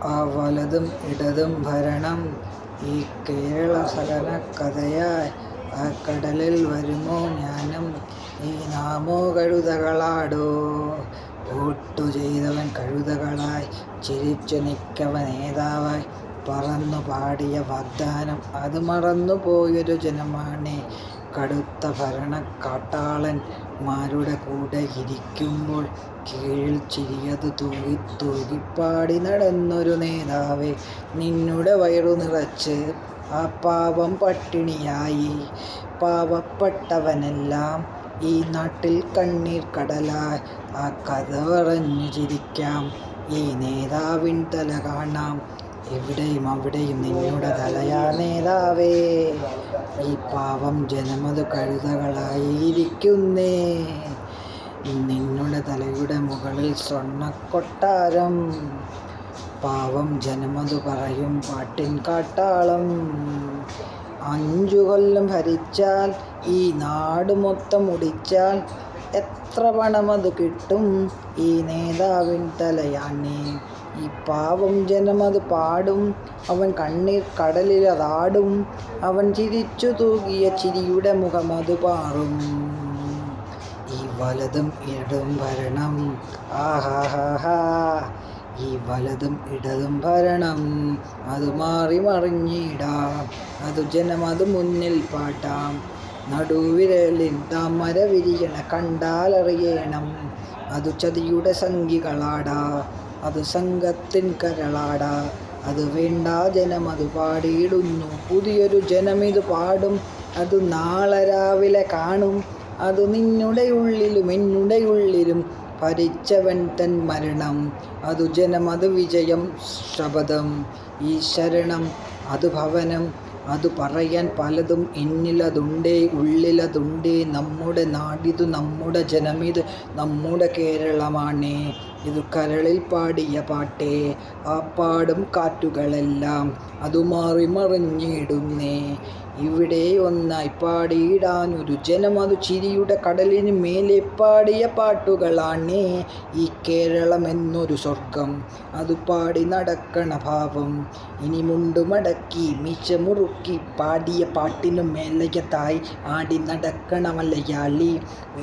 ആ വലതും ഇടതും ഭരണം ഈ കേരള സകല കഥയായി ആ കടലിൽ വരുമോ ഞാനും ഈ നാമോ കഴുതകളാടോ. വോട്ടു ചെയ്തവൻ കഴുതകളായി ചിരിച്ചു നിൽക്കവൻ നേതാവായി പറന്നു പാടിയ വാഗ്ദാനം അത് മറന്നു പോയൊരു ജനമാണ്. കടുത്ത ഭരണക്കാട്ടാളന്മാരുടെ കൂടെ ഇരിക്കുമ്പോൾ കീഴിൽ ചിരിയതു തൂകി തൂകിപ്പാടി നടന്നൊരു നേതാവേ. നിന്നുടെ വയറു നിറച്ച് ആ പാവം പട്ടിണിയായി പാവപ്പെട്ടവനെല്ലാം ഈ നാട്ടിൽ കണ്ണീർ കടലായി. ആ കഥ പറഞ്ഞു ചിരിക്കാം, ഈ നേതാവിൻ തല കാണാം, എവിടെയും അവിടെയും നിന്നുടെ തലയാ നേതാവേ. ഈ പാവം ജനമതു കഴുതകളായിരിക്കുന്നേ. നിന്നുടെ തലയുടെ മുകളിൽ സ്വർണ്ണക്കൊട്ടാരം. പാവം ജനമതു പറയും പാട്ടിൻ കാട്ടാളം. 5 കൊല്ലം ഭരിച്ചാൽ ഈ നാട് മൊത്തം മുടിച്ചാൽ എത്ര പണമത് കിട്ടും ഈ നേതാവിൻ തലയാണേ. ഈ പാവം ജനമത് പാടും, അവൻ കണ്ണീർ കടലിലതാടും, അവൻ ചിരിച്ചു തൂകിയ ചിരിയുടെ മുഖമത് പാറും. ഈ വലതും ഇടതും ഭരണം ആഹാഹാ. ഈ വലതും ഇടതും ഭരണം അത് മാറി മറിഞ്ഞിടാം, അതു ജനമത് മുന്നിൽ പാട്ടാം. നടുവിരലിൻ താമര വിരിയണ കണ്ടാലറിയണം, അതു ചതിയുടെ സംഖികളാടാ, അത് സംഘത്തിൻ കരളാടാ. അത് വേണ്ട ജനമത് പാടിയിടുന്നു, പുതിയൊരു ജനമിത് പാടും, അത് നാളെ രാവിലെ കാണും. അത് നിന്നുടെ ഉള്ളിലും എന്നുടെ ഉള്ളിലും ഭരിച്ചവൻ തൻ മരണം. അതു ജനമത് വിജയം ശപഥം. ഈ ശരണം അത് ഭവനം, അത് പറയാൻ പലതും എന്നിലതുണ്ടേ ഉള്ളിലതുണ്ടേ. നമ്മുടെ നാടിതു, നമ്മുടെ ജനമിത്, നമ്മുടെ കേരളമാണേ. ഇതു കരളിൽ പാടിയ പാട്ടേ, ആ പാടും കാറ്റുകളെല്ലാം അതു മാറി മറിഞ്ഞിടുന്നേ. ഇവിടെ ഒന്നായി പാടിയിടാനൊരു ജനമതു ചിരിയുടെ കടലിന് മേലെ പാടിയ പാട്ടുകളാണേ. ഈ കേരളമെന്നൊരു സ്വർഗം അതു പാടി നടക്കണ ഭാവം. ഇനി മുണ്ടുമടക്കി മീശ മുറുക്കി പാടിയ പാട്ടിനു മേലയതായി ആടി നടക്കണ മലയാളി.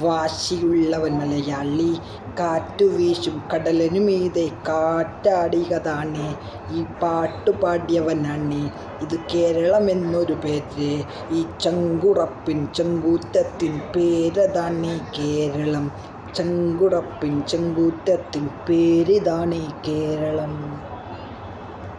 വാശിയുള്ളവൻ മലയാളി, കാറ്റു വീശും കടലിനു മീതെ കാറ്റാടിയതാണേ. ഈ പാട്ടു പാടിയവനാണേ. ഇത് കേരളമെന്നൊരു പേര്, ഈ ചങ്കുറപ്പിൻ ചങ്കൂറ്റത്തിൻ പേരതാണീ കേരളം. ചങ്കുറപ്പിൻ ചങ്കൂറ്റത്തിൻ പേരിതാണീ കേരളം.